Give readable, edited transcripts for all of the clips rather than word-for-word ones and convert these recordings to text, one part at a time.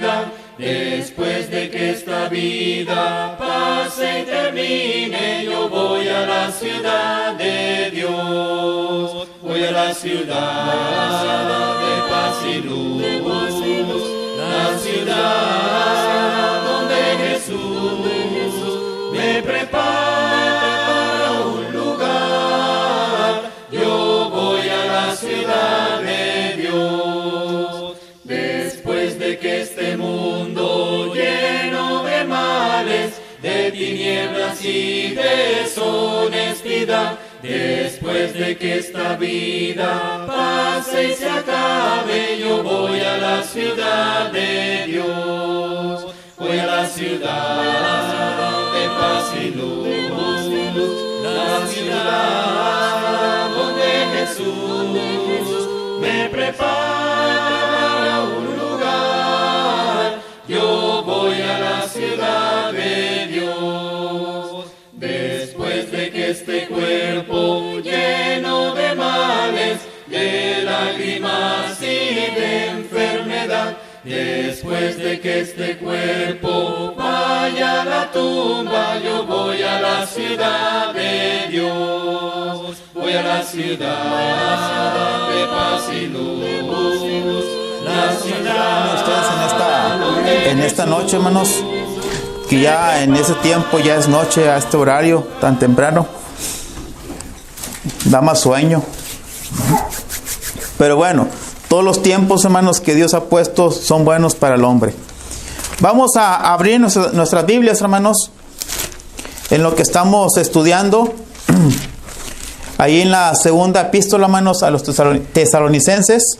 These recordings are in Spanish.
eternidad. Después de que esta vida pase y termine, yo voy a la ciudad de Dios. Voy a la ciudad de paz y luz, la ciudad donde Jesús me prepara un lugar. Yo voy a la ciudad de Dios. Después de que este mundo lleno de males, de tinieblas y deshonestidad, después de que esta vida pase y se acabe, yo voy a la ciudad de Dios. Voy a la ciudad de paz y luz, la ciudad donde Jesús me prepara un lugar. Yo voy a la ciudad de Dios. Después de que este cuerpo lleno de males, de lágrimas y de enfermedad, después de que este cuerpo vaya a la tumba, yo voy a la ciudad de Dios. Voy a la ciudad de paz y luz, la ciudad. Ustedes en esta noche, hermanos, que ya en ese tiempo ya es noche, a este horario tan temprano, da más sueño. Pero bueno, todos los tiempos, hermanos, que Dios ha puesto son buenos para el hombre. Vamos a abrir nuestras Biblias, hermanos, en lo que estamos estudiando. Ahí en la segunda epístola, hermanos, a los tesalonicenses,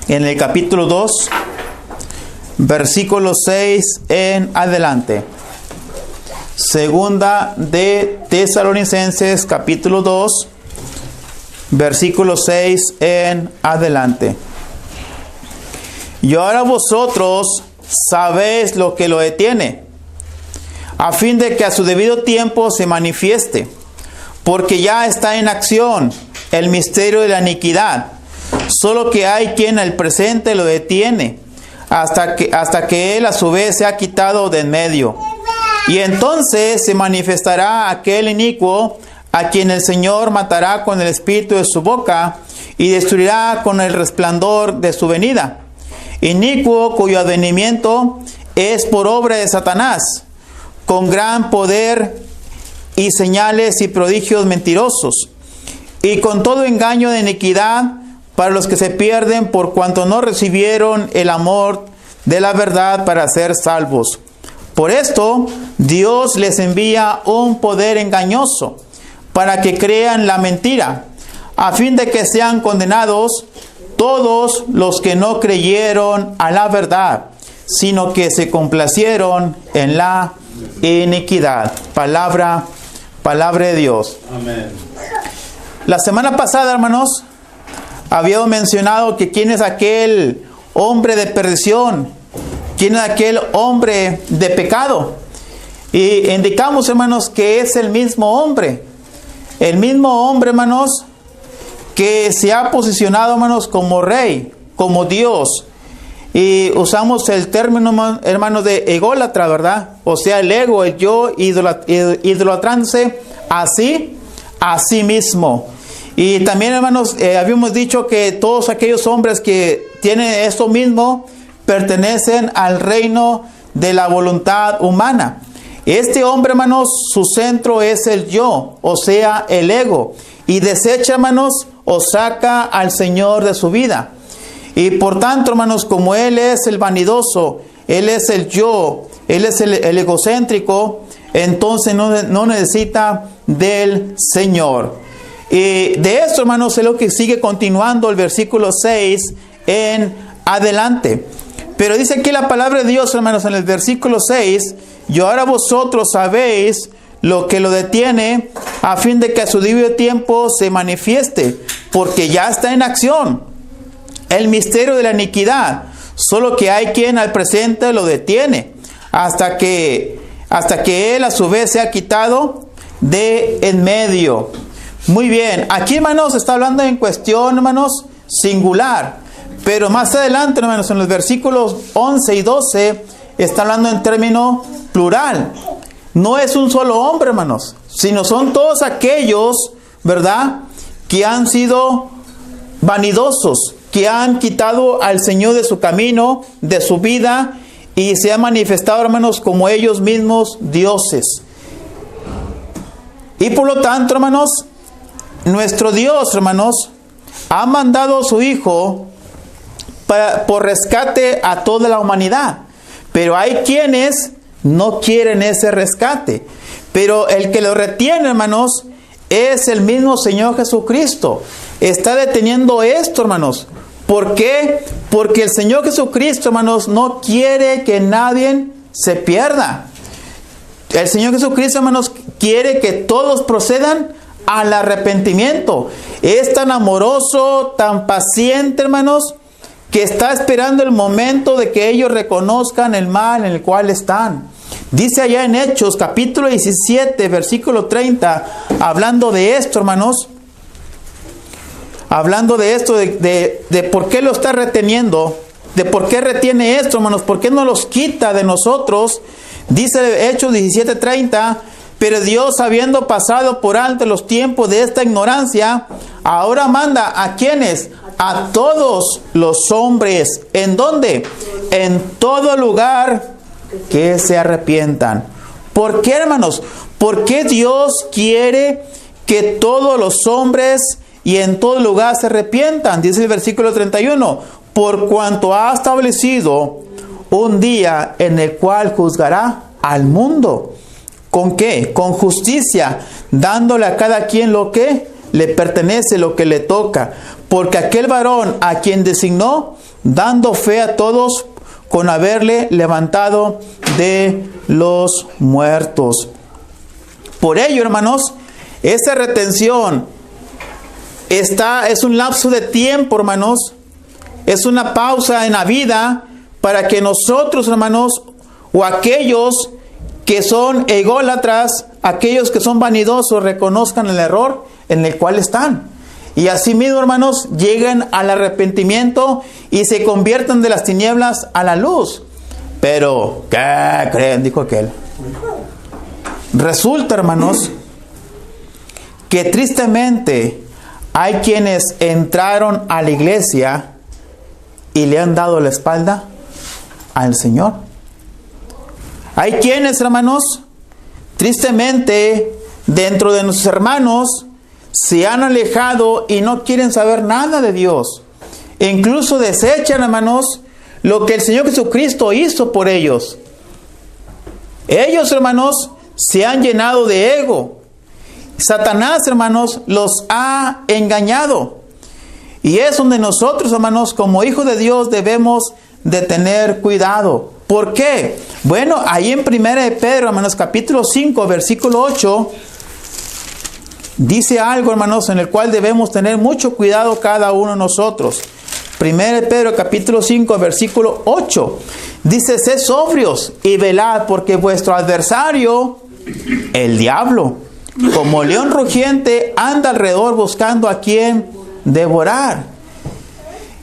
en el capítulo 2, versículo 6 en adelante. Segunda de Tesalonicenses, capítulo 2, versículo 6 en adelante. Y ahora vosotros sabéis lo que lo detiene, a fin de que a su debido tiempo se manifieste, porque ya está en acción el misterio de la iniquidad, solo que hay quien al presente lo detiene, hasta que él a su vez se ha quitado de en medio. Y entonces se manifestará aquel inicuo, a quien el Señor matará con el espíritu de su boca y destruirá con el resplandor de su venida. Inicuo cuyo advenimiento es por obra de Satanás, con gran poder y señales y prodigios mentirosos, y con todo engaño de iniquidad para los que se pierden, por cuanto no recibieron el amor de la verdad para ser salvos. Por esto Dios les envía un poder engañoso, para que crean la mentira, a fin de que sean condenados todos los que no creyeron a la verdad, sino que se complacieron en la iniquidad. Palabra de Dios. Amén. La semana pasada, hermanos, habíamos mencionado que quién es aquel hombre de perdición, quién es aquel hombre de pecado. Y indicamos, hermanos, que es el mismo hombre, hermanos, que se ha posicionado, hermanos, como rey, como Dios. Y usamos el término, hermanos, de ególatra, ¿verdad? O sea, el ego, el yo, idolatrándose a sí mismo. Y también, hermanos, habíamos dicho que todos aquellos hombres que tienen esto mismo pertenecen al reino de la voluntad humana. Este hombre, hermanos, su centro es el yo, o sea, el ego. Y desecha, hermanos, o saca al Señor de su vida. Y por tanto, hermanos, como Él es el vanidoso, Él es el yo, Él es el egocéntrico, entonces no necesita del Señor. Y de esto, hermanos, es lo que sigue continuando el versículo 6 en adelante. Pero dice aquí la palabra de Dios, hermanos, en el versículo 6, y ahora vosotros sabéis lo que lo detiene, a fin de que a su debido tiempo se manifieste, porque ya está en acción el misterio de la iniquidad, solo que hay quien al presente lo detiene, hasta que él a su vez se ha quitado de en medio. Muy bien, aquí, hermanos, está hablando en cuestión, hermanos, singular, Pero más adelante, hermanos, en los versículos 11 y 12, está hablando en término plural. No es un solo hombre, hermanos, sino son todos aquellos, ¿verdad?, que han sido vanidosos, que han quitado al Señor de su camino, de su vida, y se han manifestado, hermanos, como ellos mismos dioses. Y por lo tanto, hermanos, nuestro Dios, hermanos, ha mandado a su Hijo por rescate a toda la humanidad. Pero hay quienes no quieren ese rescate. Pero el que lo retiene, hermanos, es el mismo Señor Jesucristo. Está deteniendo esto, hermanos. ¿Por qué? Porque el Señor Jesucristo, hermanos, no quiere que nadie se pierda. El Señor Jesucristo, hermanos, quiere que todos procedan al arrepentimiento. Es tan amoroso, tan paciente, hermanos, que está esperando el momento de que ellos reconozcan el mal en el cual están. Dice allá en Hechos, capítulo 17, versículo 30, hablando de esto, hermanos, hablando de esto, de por qué lo está reteniendo, de por qué retiene esto, hermanos, por qué no los quita de nosotros. Dice Hechos 17:30, pero Dios, habiendo pasado por alto los tiempos de esta ignorancia, ahora manda ¿a quiénes? A todos los hombres. ¿En dónde? En todo lugar que se arrepientan. ¿Por qué, hermanos? Porque Dios quiere que todos los hombres y en todo lugar se arrepientan. Dice el versículo 31, por cuanto ha establecido un día en el cual juzgará al mundo. ¿Con qué? Con justicia, dándole a cada quien lo que le pertenece, lo que le toca. Porque aquel varón a quien designó, dando fe a todos, con haberle levantado de los muertos. Por ello, hermanos, esta retención es un lapso de tiempo, hermanos. Es una pausa en la vida para que nosotros, hermanos, o aquellos que son ególatras, aquellos que son vanidosos, reconozcan el error en el cual están. Y asimismo, hermanos, lleguen al arrepentimiento y se conviertan de las tinieblas a la luz. Pero, ¿qué creen? Dijo aquel. Resulta, hermanos, que tristemente hay quienes entraron a la iglesia y le han dado la espalda al Señor. Hay quienes, hermanos, tristemente, dentro de nuestros hermanos, se han alejado y no quieren saber nada de Dios. E incluso desechan, hermanos, lo que el Señor Jesucristo hizo por ellos. Ellos, hermanos, se han llenado de ego. Satanás, hermanos, los ha engañado. Y es donde nosotros, hermanos, como hijos de Dios, debemos de tener cuidado. ¿Por qué? Bueno, ahí en 1 de Pedro, hermanos, capítulo 5, versículo 8, dice algo, hermanos, en el cual debemos tener mucho cuidado cada uno de nosotros. 1 de Pedro, capítulo 5, versículo 8, dice, sed sobrios y velad, porque vuestro adversario, el diablo, como león rugiente, anda alrededor buscando a quien devorar.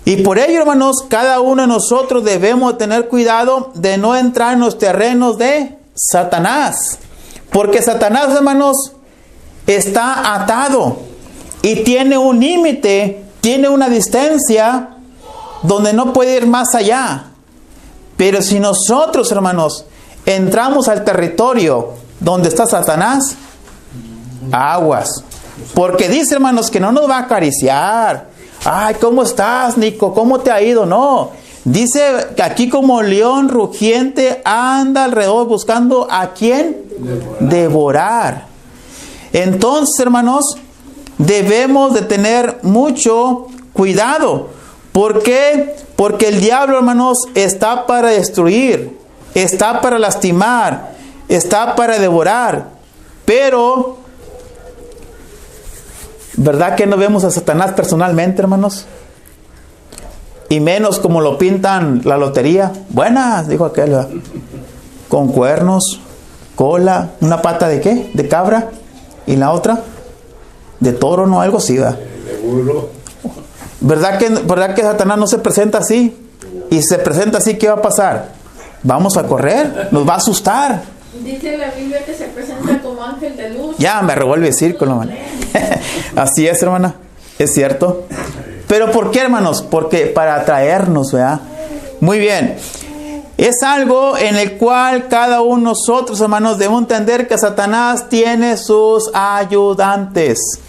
Y por ello, hermanos, cada uno de nosotros debemos tener cuidado de no entrar en los terrenos de Satanás. Porque Satanás, hermanos, está atado y tiene un límite, tiene una distancia donde no puede ir más allá. Pero si nosotros, hermanos, entramos al territorio donde está Satanás, aguas. Porque dice, hermanos, que no nos va a acariciar. Ay, ¿cómo estás, Nico? ¿Cómo te ha ido? No. Dice que aquí como león rugiente anda alrededor buscando a quién devorar. Entonces, hermanos, debemos de tener mucho cuidado. ¿Por qué? Porque el diablo, hermanos, está para destruir, está para lastimar, está para devorar. Pero, ¿verdad que no vemos a Satanás personalmente, hermanos? Y menos como lo pintan la lotería. Buenas, dijo aquel, ¿verdad? Con cuernos, cola, una pata de ¿qué? De cabra. Y la otra, de toro, no, algo así, ¿verdad? De burro. ¿Verdad que Satanás no se presenta así? Y se presenta así, ¿qué va a pasar? Vamos a correr, nos va a asustar. Dice la Biblia que se presenta como ángel de luz. Ya me revuelve el círculo, hermano. Así es, hermana, es cierto. ¿Pero por qué, hermanos? Porque para atraernos, ¿verdad? Muy bien. Es algo en el cual cada uno de nosotros, hermanos, debemos entender que Satanás tiene sus ayudantes.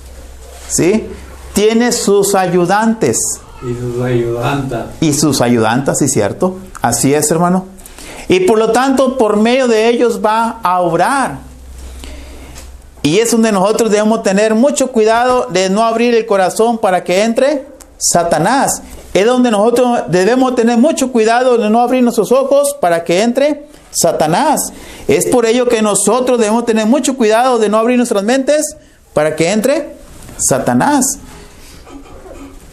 ¿Sí? Tiene sus ayudantes. Y sus ayudantas. Y sus ayudantas, sí, cierto. Así es, hermano. Y por lo tanto, por medio de ellos va a obrar. Y es donde nosotros debemos tener mucho cuidado de no abrir el corazón para que entre Satanás. Es donde nosotros debemos tener mucho cuidado de no abrir nuestros ojos para que entre Satanás. Es por ello que nosotros debemos tener mucho cuidado de no abrir nuestras mentes para que entre Satanás.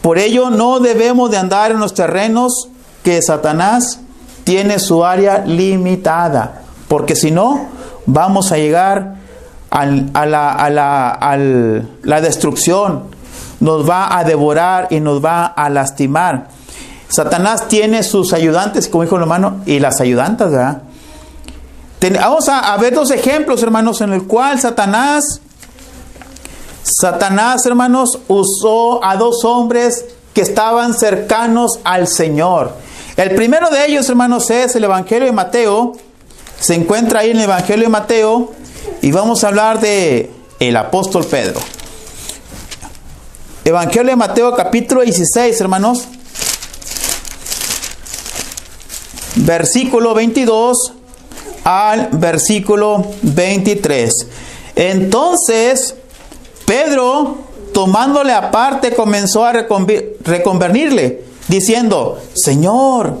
Por ello no debemos de andar en los terrenos que Satanás tiene su área limitada. Porque si no, vamos a llegar a la destrucción. Nos va a devorar y nos va a lastimar. Satanás tiene sus ayudantes, como dijo el hermano, y las ayudantas, ¿verdad? Vamos a ver dos ejemplos, hermanos, en el cual Satanás, hermanos, usó a dos hombres que estaban cercanos al Señor. El primero de ellos, hermanos, es el Evangelio de Mateo. Se encuentra ahí en el Evangelio de Mateo. Y vamos a hablar de el apóstol Pedro. Evangelio de Mateo, capítulo 16, hermanos. Versículo 22 al versículo 23. Entonces, Pedro, tomándole aparte, comenzó a reconvenirle, diciendo: Señor,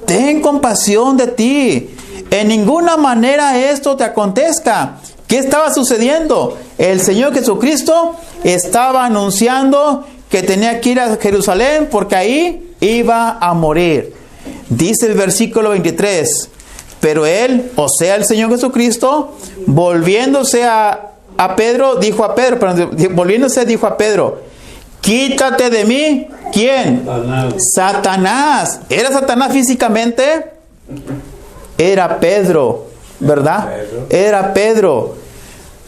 ten compasión de ti. En ninguna manera esto te acontezca. ¿Qué estaba sucediendo? El Señor Jesucristo estaba anunciando que tenía que ir a Jerusalén porque ahí iba a morir. Dice el versículo 23. Pero él, o sea, el Señor Jesucristo, volviéndose a Pedro, dijo a Pedro, quítate de mí. ¿Quién? Satanás. ¿Era Satanás físicamente? Era Pedro, ¿verdad? Era Pedro.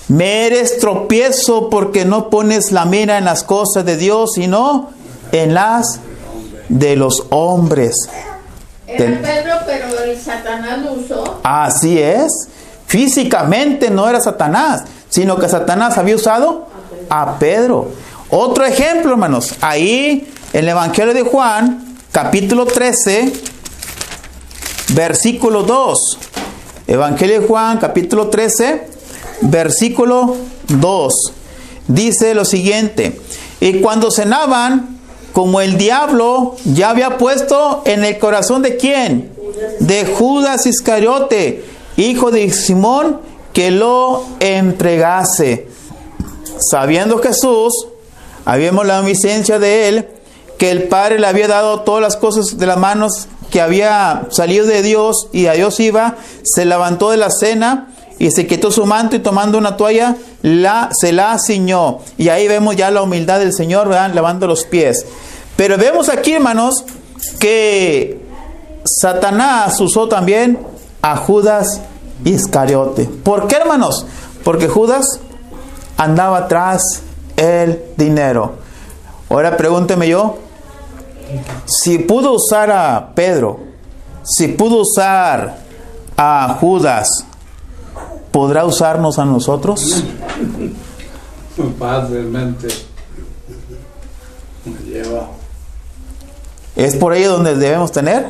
Me eres tropiezo porque no pones la mira en las cosas de Dios, sino en las de los hombres. Era Pedro, pero el Satanás lo usó. Así es. Físicamente no era Satanás, sino que Satanás había usado a Pedro. Otro ejemplo, hermanos. Ahí en el Evangelio de Juan, capítulo 13, versículo 2. Evangelio de Juan, capítulo 13, versículo 2. Dice lo siguiente: y cuando cenaban, como el diablo ya había puesto en el corazón de ¿quién? De Judas Iscariote, hijo de Simón, que lo entregase. Sabiendo Jesús, habíamos la omnisciencia de él, que el Padre le había dado todas las cosas de las manos, que había salido de Dios y a Dios iba, se levantó de la cena y se quitó su manto y tomando una toalla se la ciñó. Y ahí vemos ya la humildad del Señor, ¿verdad? Lavando los pies. Pero vemos aquí, hermanos, que Satanás usó también a Judas Iscariote. ¿Por qué, hermanos? Porque Judas andaba tras el dinero. Ahora pregúnteme yo, si pudo usar a Pedro, si pudo usar a Judas, ¿podrá usarnos a nosotros? Fácilmente lleva. Es por ello donde debemos tener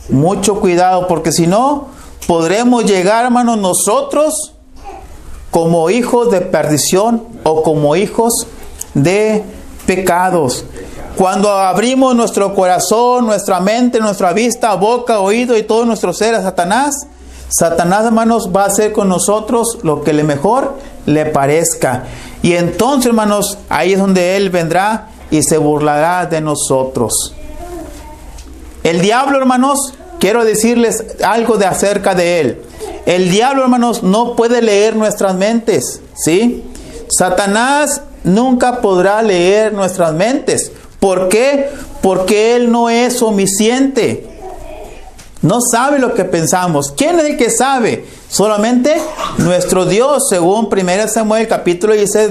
mucho cuidado, porque si no, podremos llegar, hermanos, nosotros como hijos de perdición o como hijos de pecados. Cuando abrimos nuestro corazón, nuestra mente, nuestra vista, boca, oído y todo nuestro ser a Satanás, hermanos, va a hacer con nosotros lo que le mejor le parezca. Y entonces, hermanos, ahí es donde Él vendrá y se burlará de nosotros. El diablo, hermanos, quiero decirles algo acerca de él. El diablo, hermanos, no puede leer nuestras mentes, ¿sí? Satanás nunca podrá leer nuestras mentes. ¿Por qué? Porque Él no es omnisciente. No sabe lo que pensamos. ¿Quién es el que sabe? Solamente nuestro Dios, según 1 Samuel capítulo 16,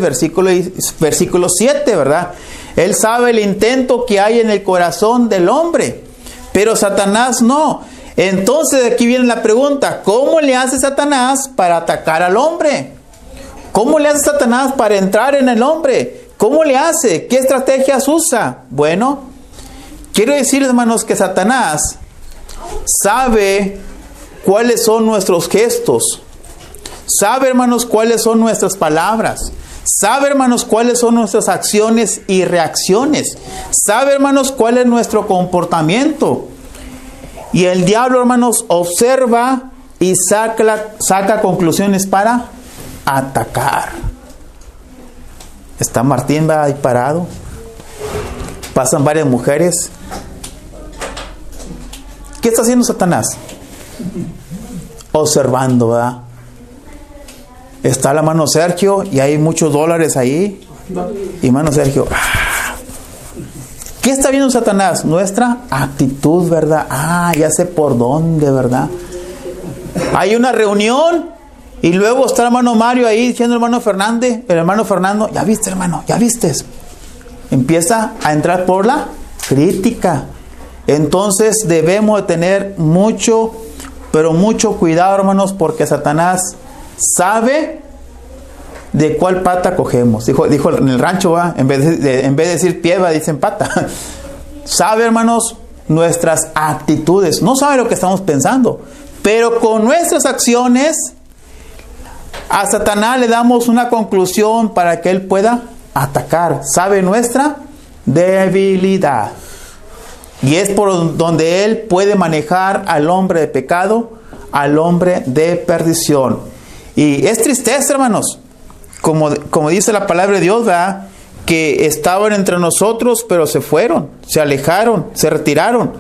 versículo 7, ¿verdad? Él sabe el intento que hay en el corazón del hombre, pero Satanás no. Entonces aquí viene la pregunta, ¿cómo le hace Satanás para atacar al hombre? ¿Cómo le hace Satanás para entrar en el hombre? ¿Cómo le hace? ¿Qué estrategias usa? Bueno, quiero decir, hermanos, que Satanás sabe cuáles son nuestros gestos. Sabe, hermanos, cuáles son nuestras palabras. Sabe, hermanos, cuáles son nuestras acciones y reacciones. Sabe, hermanos, cuál es nuestro comportamiento. Y el diablo, hermanos, observa y saca conclusiones para atacar. Está Martín ahí parado. Pasan varias mujeres. ¿Qué está haciendo Satanás? Observando, ¿verdad? Está la mano Sergio y hay muchos dólares ahí. Y mano Sergio, ¿qué está viendo Satanás? Nuestra actitud, ¿verdad? Ya sé por dónde, ¿verdad? Hay una reunión y luego está el hermano Mario ahí diciendo el hermano Fernando, ¿ya viste, hermano? ¿Ya viste? Empieza a entrar por la crítica. Entonces debemos de tener mucho, pero mucho cuidado, hermanos, porque Satanás sabe de cuál pata cogemos. Dijo en el rancho, ¿va? En vez de decir pie, ¿va? Dicen pata. Sabe, hermanos, nuestras actitudes. No sabe lo que estamos pensando, pero con nuestras acciones a Satanás le damos una conclusión para que él pueda atacar. Sabe nuestra debilidad. Y es por donde él puede manejar al hombre de pecado, al hombre de perdición. Y es tristeza, hermanos, como dice la palabra de Dios, ¿verdad? Que estaban entre nosotros, pero se fueron, se alejaron, se retiraron.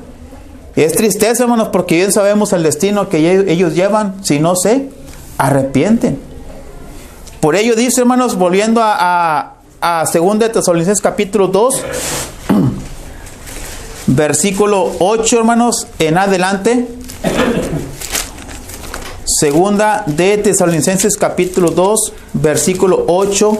Es tristeza, hermanos, porque bien sabemos el destino que ellos llevan si no se arrepienten. Por ello dice, hermanos, volviendo a 2 Tesalonicenses capítulo 2, versículo 8, hermanos, en adelante. 2 Tesalonicenses capítulo 2, versículo 8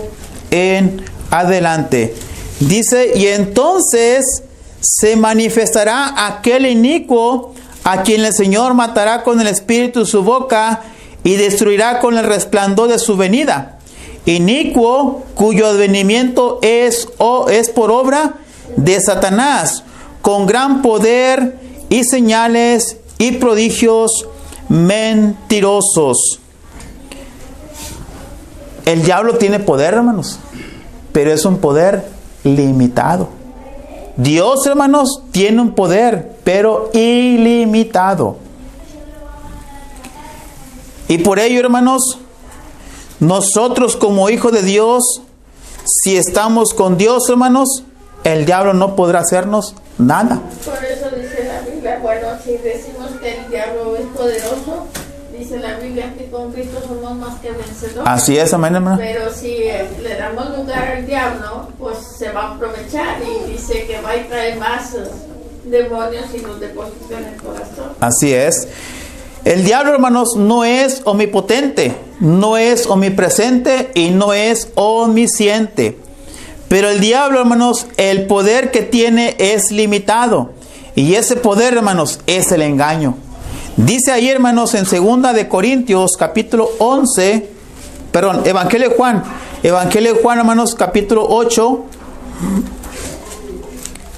en adelante. Dice, y entonces se manifestará aquel inicuo a quien el Señor matará con el espíritu de su boca y destruirá con el resplandor de su venida. Inicuo cuyo advenimiento es por obra de Satanás, con gran poder y señales y prodigios mentirosos. El diablo tiene poder, hermanos, pero es un poder limitado. Dios, hermanos, tiene un poder, pero ilimitado. Y por ello, hermanos, nosotros como hijos de Dios, si estamos con Dios, hermanos, el diablo no podrá hacernos nada. Por eso dice la Biblia, bueno, si decimos que el diablo es poderoso, dice la Biblia que con Cristo somos más que vencedores. Así es, amén, hermano. Pero si le damos lugar al diablo, pues se va a aprovechar y dice que va a traer más demonios y los deposita en el corazón. Así es. El diablo, hermanos, no es omnipotente, no es omnipresente y no es omnisciente. Pero el diablo, hermanos, el poder que tiene es limitado. Y ese poder, hermanos, es el engaño. Dice ahí, hermanos, en 2 de Corintios, capítulo 11, perdón, Evangelio de Juan, hermanos, capítulo 8,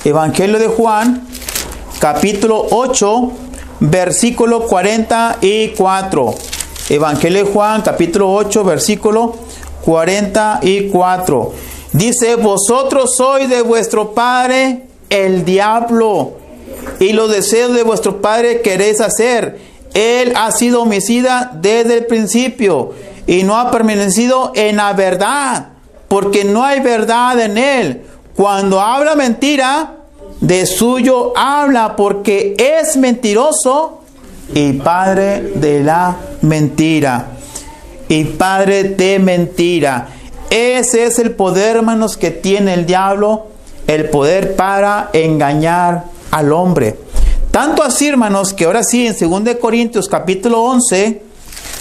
Evangelio de Juan, capítulo 8, versículo 44. Evangelio de Juan, capítulo 8, versículo 44. Dice, vosotros sois de vuestro padre el diablo, y los deseos de vuestro padre queréis hacer. Él ha sido homicida desde el principio, y no ha permanecido en la verdad, porque no hay verdad en él. Cuando habla mentira, de suyo habla, porque es mentiroso y padre de la mentira. Y padre de mentira. Ese es el poder, hermanos, que tiene el diablo el poder para engañar al hombre. Tanto así, hermanos, que ahora sí, en 2 Corintios capítulo 11,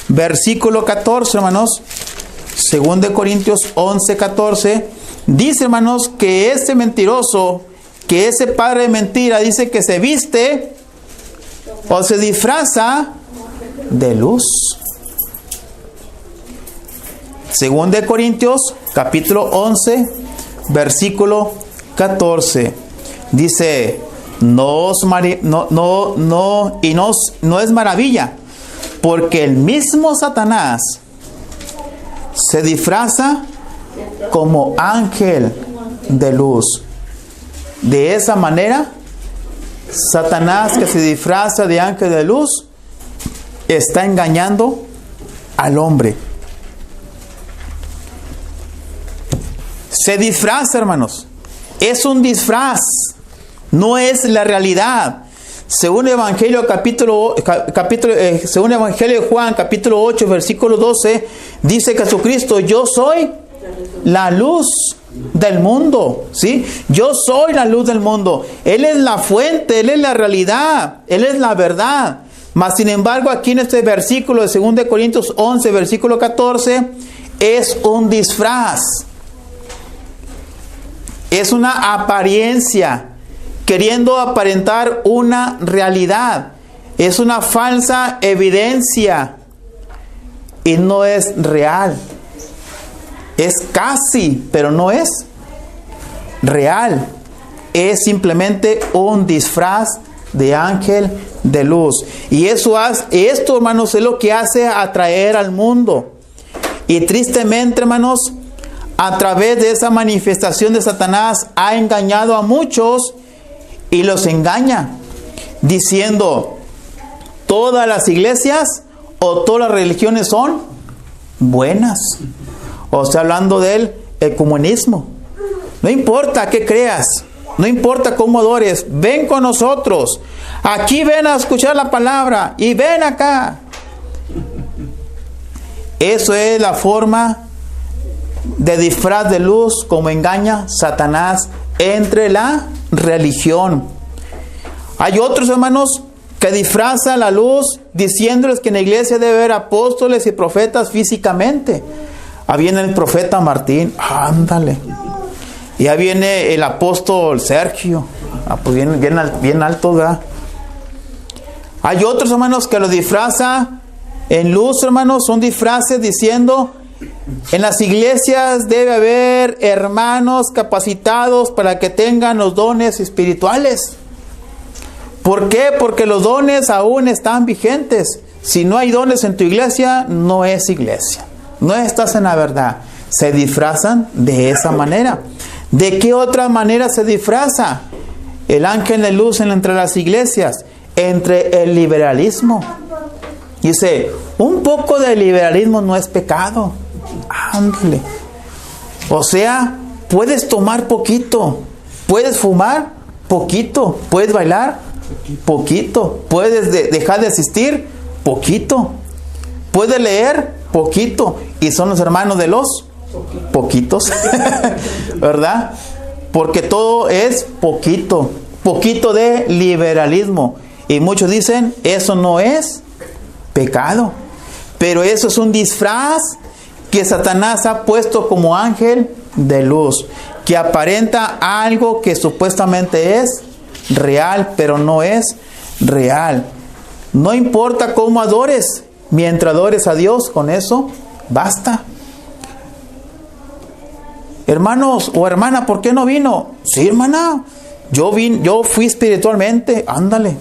versículo 14, hermanos, 2 Corintios 11, 14, dice, hermanos, que ese mentiroso, que ese padre de mentira, dice que se viste o se disfraza de luz. 2 Corintios capítulo 11, versículo 14, dice, no es maravilla, porque el mismo Satanás se disfraza como ángel de luz. De esa manera, Satanás, que se disfraza de ángel de luz, está engañando al hombre. Se disfraza, hermanos. Es un disfraz. No es la realidad. Según el Evangelio según el Evangelio de Juan, capítulo 8, versículo 12, dice Jesucristo, yo soy la luz del mundo, ¿sí? Yo soy la luz del mundo. Él es la fuente, Él es la realidad, Él es la verdad. Mas, sin embargo, aquí en este versículo de 2 Corintios 11, versículo 14, es un disfraz. Es una apariencia, queriendo aparentar una realidad. Es una falsa evidencia y no es real. Es casi, pero no es real. Es simplemente un disfraz de ángel de luz. Y esto, hermanos, es lo que hace atraer al mundo. Y tristemente, hermanos, a través de esa manifestación de Satanás ha engañado a muchos y los engaña diciendo, todas las iglesias o todas las religiones son buenas. O sea, hablando del ecumenismo. No importa qué creas, no importa cómo adores, ven con nosotros. Aquí ven a escuchar la palabra y ven acá. Eso es la forma de disfraz de luz como engaña Satanás entre la religión. Hay otros, hermanos, que disfrazan la luz diciéndoles que en la iglesia debe haber apóstoles y profetas físicamente. Ahí viene el profeta Martín, ándale. Y ahí viene el apóstol Sergio, pues bien alto, ¿verdad? Hay otros, hermanos, que lo disfrazan en luz, hermanos, son disfraces diciendo, en las iglesias debe haber hermanos capacitados para que tengan los dones espirituales. ¿Por qué? Porque los dones aún están vigentes. Si no hay dones en tu iglesia, no es iglesia. No estás en la verdad. Se disfrazan de esa manera. ¿De qué otra manera se disfraza el ángel de luz entre las iglesias? Entre el liberalismo. Dice, un poco de liberalismo no es pecado. Ándale. O sea, puedes tomar poquito, puedes fumar poquito, puedes bailar poquito, puedes dejar de asistir poquito, puedes leer poquito, y son los hermanos de los poquitos, ¿verdad? Porque todo es poquito, poquito de liberalismo, y muchos dicen, eso no es pecado, pero eso es un disfraz que Satanás ha puesto como ángel de luz, que aparenta algo que supuestamente es real, pero no es real. No importa cómo adores, mientras adores a Dios, con eso basta. Hermanos o hermana, ¿por qué no vino? Sí, hermana, yo fui espiritualmente, ándale.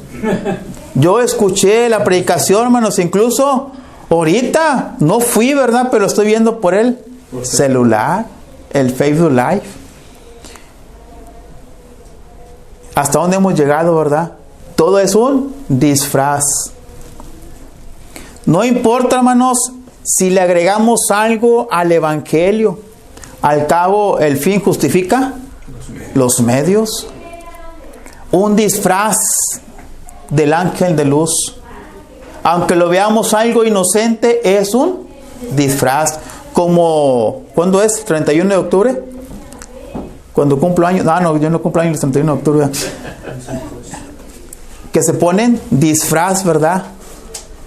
Yo escuché la predicación, hermanos, incluso ahorita no fui, ¿verdad? Pero estoy viendo por el celular, el Facebook Live. ¿Hasta dónde hemos llegado, verdad? Todo es un disfraz. No importa, hermanos, si le agregamos algo al evangelio. Al cabo, el fin justifica los medios. Un disfraz del ángel de luz. Aunque lo veamos algo inocente, es un disfraz. Como, ¿cuándo es? 31 de octubre. Cuando cumplo años, no, yo no cumplo años el 31 de octubre. Que se ponen disfraz, ¿verdad?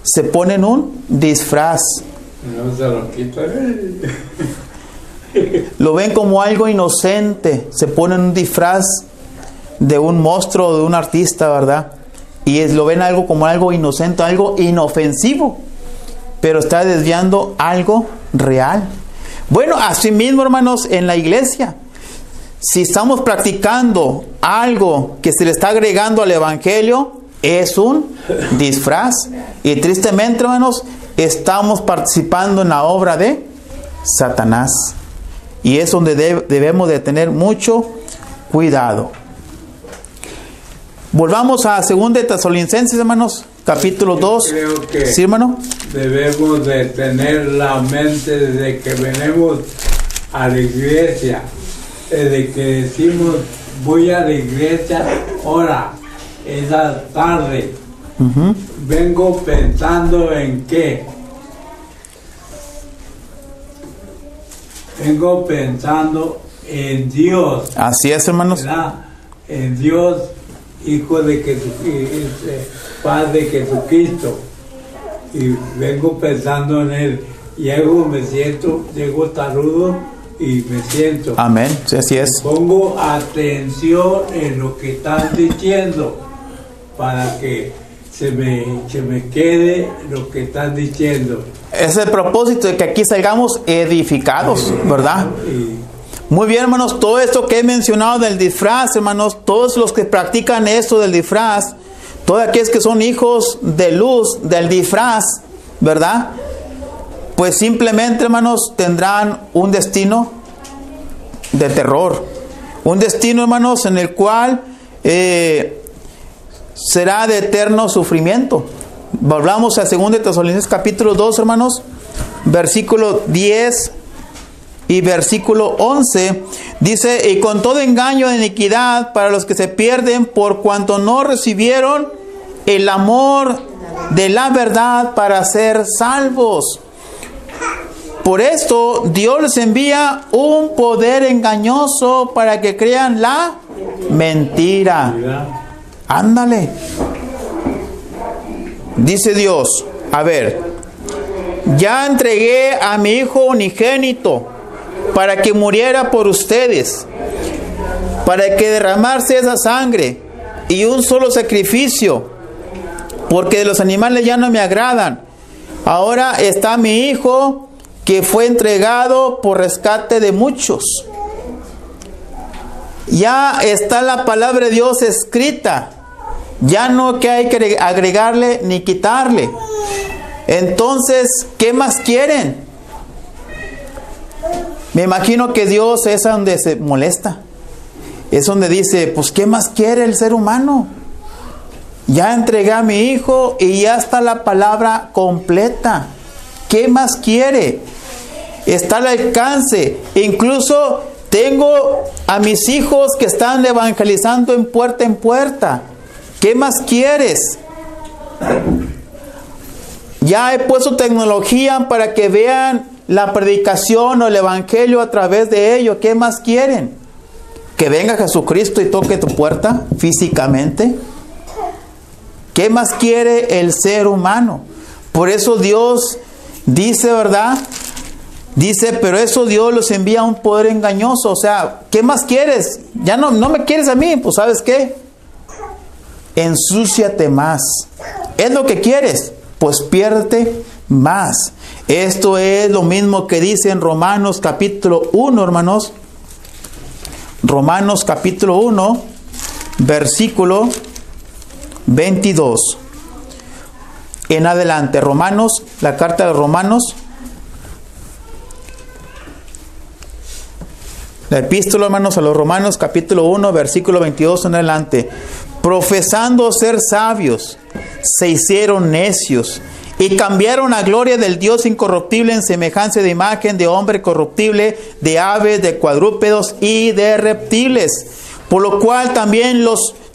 Se ponen un disfraz. No se lo quitan. Lo ven como algo inocente. Se ponen un disfraz de un monstruo, de un artista, ¿verdad? Y lo ven algo como algo inocente, algo inofensivo. Pero está desviando algo real. Bueno, así mismo, hermanos, en la iglesia. Si estamos practicando algo que se le está agregando al evangelio, es un disfraz. Y tristemente, hermanos, estamos participando en la obra de Satanás. Y es donde debemos de tener mucho cuidado. Volvamos a 2 de Tesalonicenses, hermanos, capítulo 2. Creo que ¿sí, hermano? debemos de tener la mente desde que venimos a la iglesia, desde que decimos voy a la iglesia, ahora, esa tarde, vengo pensando en qué. Vengo pensando en Dios. Así es, hermanos. ¿Verdad? En Dios, Hijo de Jesucristo, Padre de Jesucristo. Y vengo pensando en Él. Llego tarudo y me siento. Amén, sí, así es. Pongo atención en lo que están diciendo para que se me quede lo que están diciendo. Es el propósito de que aquí salgamos edificados, ¿verdad? Muy bien, hermanos, todo esto que he mencionado del disfraz, hermanos, todos los que practican esto del disfraz, todos aquellos que son hijos de luz del disfraz, ¿verdad? Pues simplemente, hermanos, tendrán un destino de terror. Un destino, hermanos, en el cual será de eterno sufrimiento. Volvamos a 2 de Tesalonicenses capítulo 2, hermanos, versículo 10 y versículo 11. Dice, y con todo engaño de iniquidad para los que se pierden por cuanto no recibieron el amor de la verdad para ser salvos. Por esto Dios les envía un poder engañoso para que crean la mentira. Ándale. Dice Dios, a ver, ya entregué a mi Hijo unigénito para que muriera por ustedes, para que derramarse esa sangre y un solo sacrificio, porque de los animales ya no me agradan. Ahora está mi Hijo que fue entregado por rescate de muchos. Ya está la palabra de Dios escrita. Ya no que hay que agregarle ni quitarle. Entonces, ¿qué más quieren? Me imagino que Dios es donde se molesta. Es donde dice, pues ¿qué más quiere el ser humano? Ya entregué a mi Hijo y ya está la palabra completa. ¿Qué más quiere? Está al alcance. Incluso tengo a mis hijos que están evangelizando en puerta. ¿Qué más quieres? Ya he puesto tecnología para que vean la predicación o el evangelio a través de ello. ¿Qué más quieren? ¿Que venga Jesucristo y toque tu puerta físicamente? ¿Qué más quiere el ser humano? Por eso Dios dice, ¿verdad? Dice, pero eso Dios los envía un poder engañoso. O sea, ¿qué más quieres? Ya no me quieres a mí. Pues ¿sabes qué? Ensúciate más. ¿Es lo que quieres? Pues piérdete más. Esto es lo mismo que dice en Romanos capítulo 1, hermanos. Romanos capítulo 1, versículo 22. En adelante, Romanos, la carta de Romanos. La epístola, hermanos, a los Romanos capítulo 1, versículo 22 en adelante. Profesando ser sabios, se hicieron necios y cambiaron la gloria del Dios incorruptible en semejanza de imagen de hombre corruptible, de aves, de cuadrúpedos y de reptiles. Por lo cual también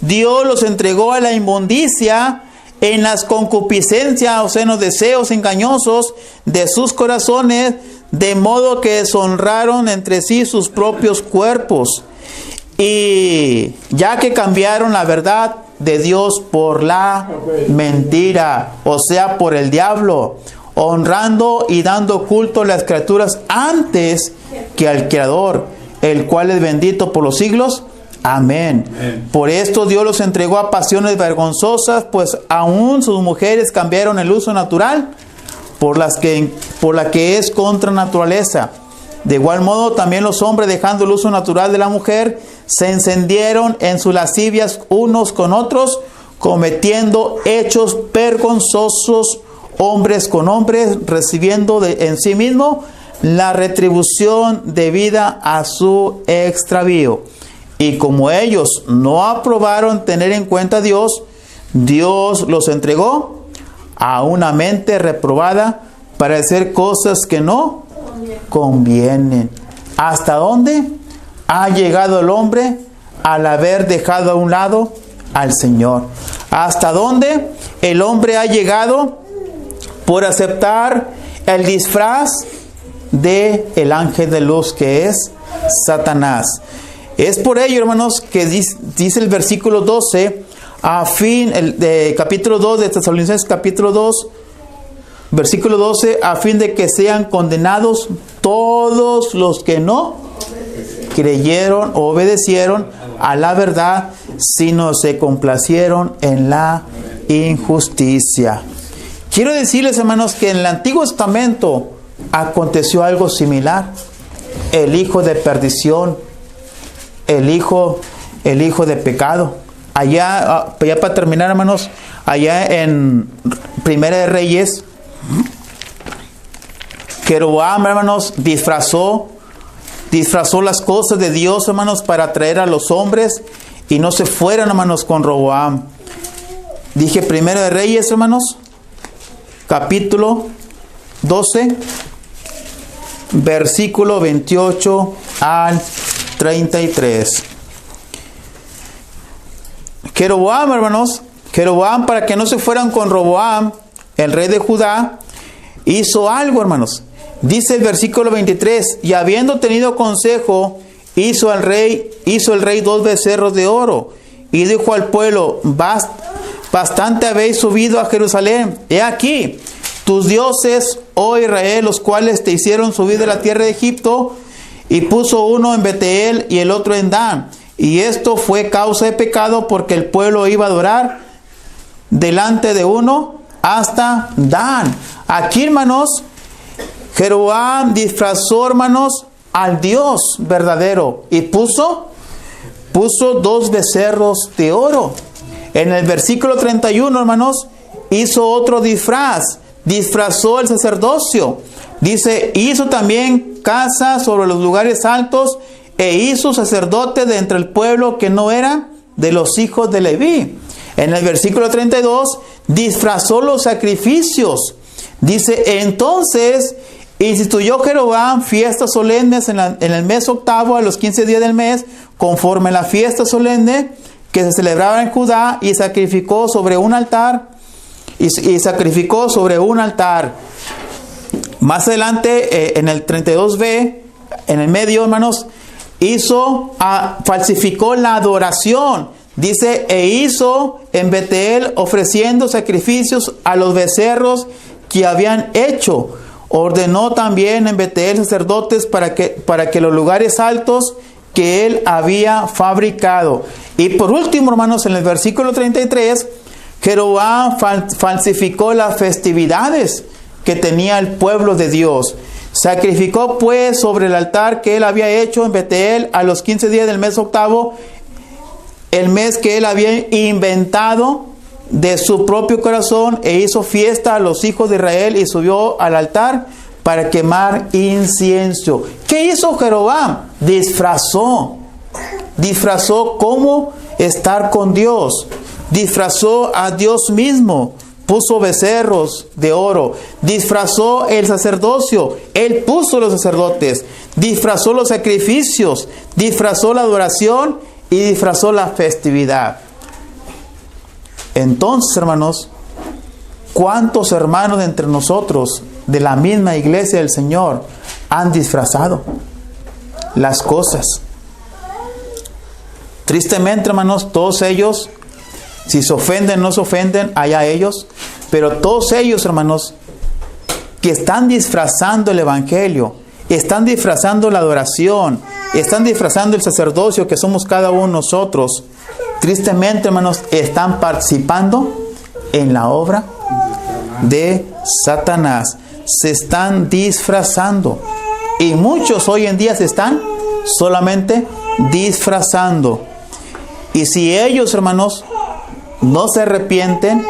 Dios los entregó a la inmundicia en las concupiscencias, o sea, en los deseos engañosos de sus corazones, de modo que deshonraron entre sí sus propios cuerpos, Y ya que cambiaron la verdad de Dios por la mentira, o sea, por el diablo, honrando y dando culto a las criaturas antes que al Creador, el cual es bendito por los siglos. Amén. Por esto Dios los entregó a pasiones vergonzosas, pues aún sus mujeres cambiaron el uso natural por la que es contra naturaleza. De igual modo también los hombres, dejando el uso natural de la mujer, se encendieron en sus lascivias unos con otros, cometiendo hechos vergonzosos hombres con hombres, recibiendo en sí mismo la retribución debida a su extravío. Y como ellos no aprobaron tener en cuenta a Dios, Dios los entregó a una mente reprobada para hacer cosas que no convienen. ¿Hasta dónde ha llegado el hombre al haber dejado a un lado al Señor? ¿Hasta dónde el hombre ha llegado por aceptar el disfraz de el ángel de luz que es Satanás? Es por ello, hermanos, que dice el versículo 12, capítulo 2 de Tesalonicenses, capítulo 2, versículo 12, a fin de que sean condenados todos los que no creyeron o obedecieron a la verdad, sino se complacieron en la injusticia. Quiero decirles, hermanos, que en el Antiguo Testamento aconteció algo similar. El hijo de perdición, el hijo de pecado. Allá para terminar, hermanos, allá en Primera de Reyes, Jeroboam, hermanos, disfrazó las cosas de Dios, hermanos, para atraer a los hombres y no se fueran, hermanos, con Roboam. Dije Primera de Reyes, hermanos, capítulo 12, versículo 28 al 33. Jeroboam, hermanos, para que no se fueran con Roboam, el rey de Judá, hizo algo, hermanos. Dice el versículo 23, y habiendo tenido consejo, hizo el rey 2 becerros de oro, y dijo al pueblo: bastante habéis subido a Jerusalén. He aquí, tus dioses, oh Israel, los cuales te hicieron subir de la tierra de Egipto, y puso uno en Betel y el otro en Dan. Y esto fue causa de pecado, porque el pueblo iba a adorar delante de uno hasta Dan. Aquí, hermanos, Jeroboam disfrazó, hermanos, al Dios verdadero y puso 2 becerros de oro. En el versículo 31, hermanos, hizo otro disfraz. Disfrazó el sacerdocio. Dice, hizo también casa sobre los lugares altos e hizo sacerdote de entre el pueblo que no eran de los hijos de Leví. En el versículo 32, disfrazó los sacrificios. Dice, entonces instituyó Jeroboam fiestas solemnes en el mes octavo, a los 15 días del mes, conforme a la fiesta solemne que se celebraba en Judá, y sacrificó sobre un altar. Más adelante, en el 32b, en el medio, hermanos, falsificó la adoración. Dice, e hizo en Betel ofreciendo sacrificios a los becerros que habían hecho. Ordenó también en Betel sacerdotes para que los lugares altos que él había fabricado. Y por último, hermanos, en el versículo 33, Jeroboam falsificó las festividades que tenía el pueblo de Dios. Sacrificó pues sobre el altar que él había hecho en Betel a los 15 días del mes octavo, el mes que él había inventado de su propio corazón, e hizo fiesta a los hijos de Israel y subió al altar para quemar incienso. ¿Qué hizo Jeroboam? Disfrazó cómo estar con Dios. Disfrazó a Dios mismo. Puso becerros de oro. Disfrazó el sacerdocio. Él puso los sacerdotes. Disfrazó los sacrificios. Disfrazó la adoración y disfrazó la festividad. Entonces, hermanos, ¿cuántos hermanos de entre nosotros de la misma iglesia del Señor han disfrazado las cosas? Tristemente, hermanos, todos ellos, si se ofenden, no se ofenden, allá ellos, pero todos ellos, hermanos, que están disfrazando el evangelio, están disfrazando la adoración, están disfrazando el sacerdocio que somos cada uno de nosotros, tristemente, hermanos, están participando en la obra de Satanás. Se están disfrazando. Y muchos hoy en día se están solamente disfrazando. Y si ellos, hermanos, no se arrepienten,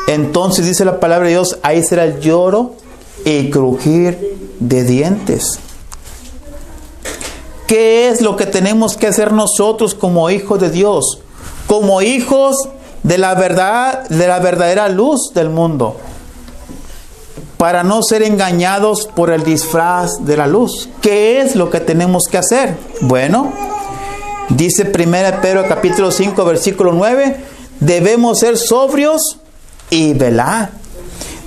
entonces dice la palabra de Dios, ahí será el lloro y crujir de dientes. ¿Qué es lo que tenemos que hacer nosotros como hijos de Dios? Como hijos de la verdad, de la verdadera luz del mundo, para no ser engañados por el disfraz de la luz. ¿Qué es lo que tenemos que hacer? Bueno, dice 1 Pedro capítulo 5 versículo 9, debemos ser sobrios y velar.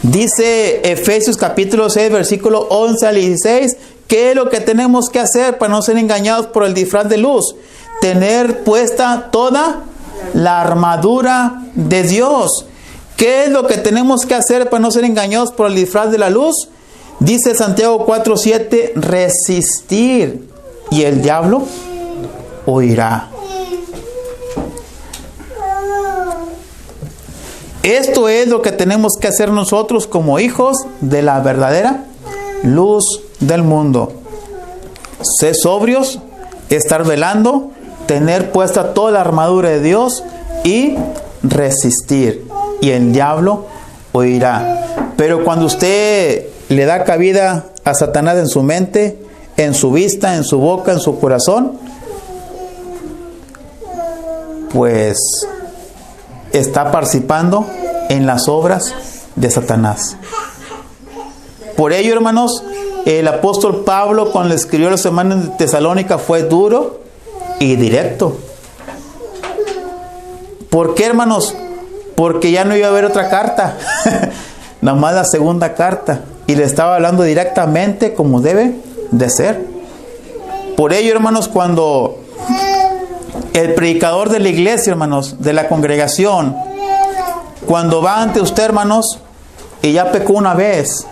Dice Efesios capítulo 6 versículo 11 al 16, ¿qué es lo que tenemos que hacer para no ser engañados por el disfraz de luz? Tener puesta toda la armadura de Dios. ¿Qué es lo que tenemos que hacer para no ser engañados por el disfraz de la luz? Dice Santiago 4:7, resistir y el diablo huirá. Esto es lo que tenemos que hacer nosotros como hijos de la verdadera luz del mundo. Ser sobrios, estar velando, tener puesta toda la armadura de Dios y resistir. Y el diablo huirá. Pero cuando usted le da cabida a Satanás en su mente, en su vista, en su boca, en su corazón, pues está participando en las obras de Satanás. Por ello, hermanos, el apóstol Pablo, cuando le escribió a los hermanos de Tesalónica, fue duro y directo. ¿Por qué, hermanos? Porque ya no iba a haber otra carta, nada más la segunda carta, y le estaba hablando directamente como debe de ser. Por ello, hermanos, cuando el predicador de la iglesia, hermanos, de la congregación, cuando va ante usted, hermanos, y ya pecó una vez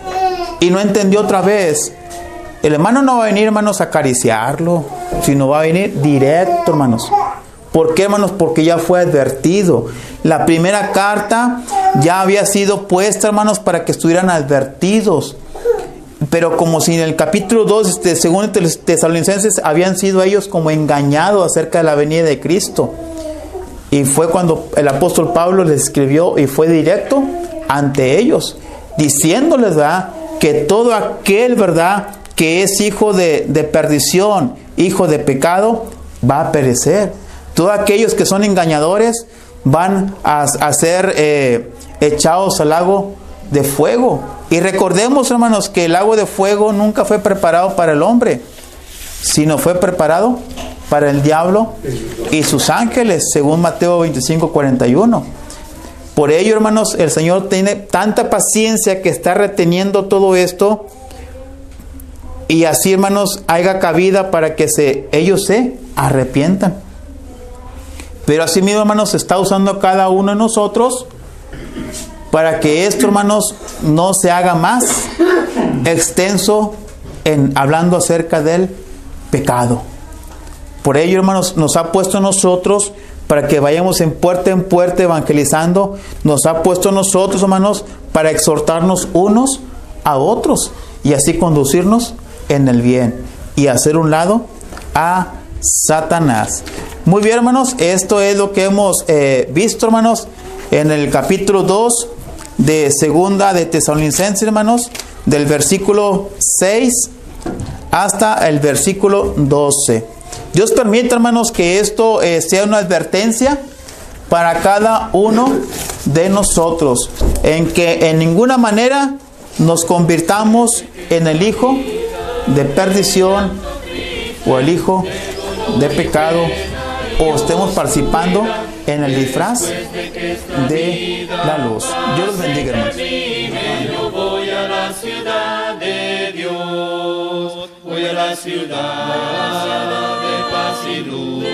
y no entendió otra vez, el hermano no va a venir, hermanos, a acariciarlo, sino va a venir directo, hermanos. ¿Por qué, hermanos? Porque ya fue advertido. La primera carta ya había sido puesta, hermanos, para que estuvieran advertidos. Pero como si en el capítulo 2, según Tesalonicenses, habían sido ellos como engañados acerca de la venida de Cristo. Y fue cuando el apóstol Pablo les escribió y fue directo ante ellos, diciéndoles, ¿verdad?, que todo aquel, ¿verdad?, que es hijo de perdición, hijo de pecado, va a perecer. Todos aquellos que son engañadores van a ser echados al lago de fuego. Y recordemos, hermanos, que el lago de fuego nunca fue preparado para el hombre, sino fue preparado para el diablo y sus ángeles, según Mateo 25:41. Por ello, hermanos, el Señor tiene tanta paciencia que está reteniendo todo esto, y así, hermanos, haya cabida para que ellos se arrepientan. Pero así mismo, hermanos, se está usando a cada uno de nosotros para que esto, hermanos, no se haga más extenso en hablando acerca del pecado. Por ello, hermanos, nos ha puesto a nosotros para que vayamos en puerta evangelizando. Nos ha puesto a nosotros, hermanos, para exhortarnos unos a otros y así conducirnos en el bien y hacer un lado a Satanás. Muy bien, hermanos, esto es lo que hemos visto, hermanos, en el capítulo 2 de segunda de Tesalonicenses, hermanos, del versículo 6 hasta el versículo 12. Dios permite, hermanos, que esto sea una advertencia para cada uno de nosotros, en que en ninguna manera nos convirtamos en el hijo de perdición o el hijo de pecado, o estemos participando en el disfraz de la luz. Dios los bendiga, hermanos. Yo voy a la ciudad de Dios, voy a la ciudad de paz y luz.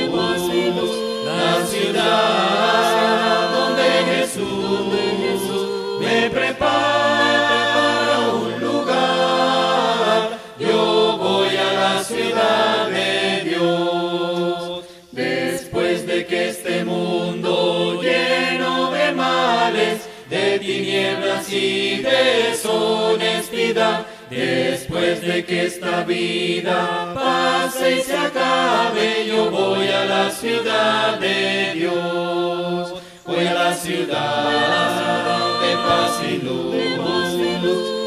la ciudad donde Jesús me prepara un lugar. Yo voy a la ciudad de Dios. Después de que este mundo lleno de males, de tinieblas y deshonestidad, después de que esta vida pase y se acabe, yo voy a la ciudad de Dios. Voy a la ciudad de paz y luz,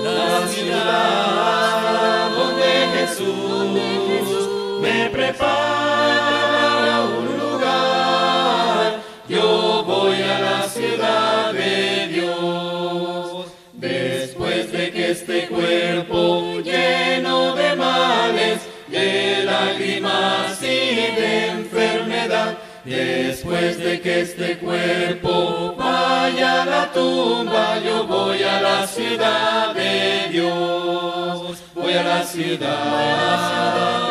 la ciudad donde Jesús me prepara un lugar. Yo voy a la ciudad de Dios. Después de que este cuerpo lleno de males, de lágrimas y de enfermedad, después de que este cuerpo vaya a la tumba, yo voy a la ciudad de Dios. Voy a la ciudad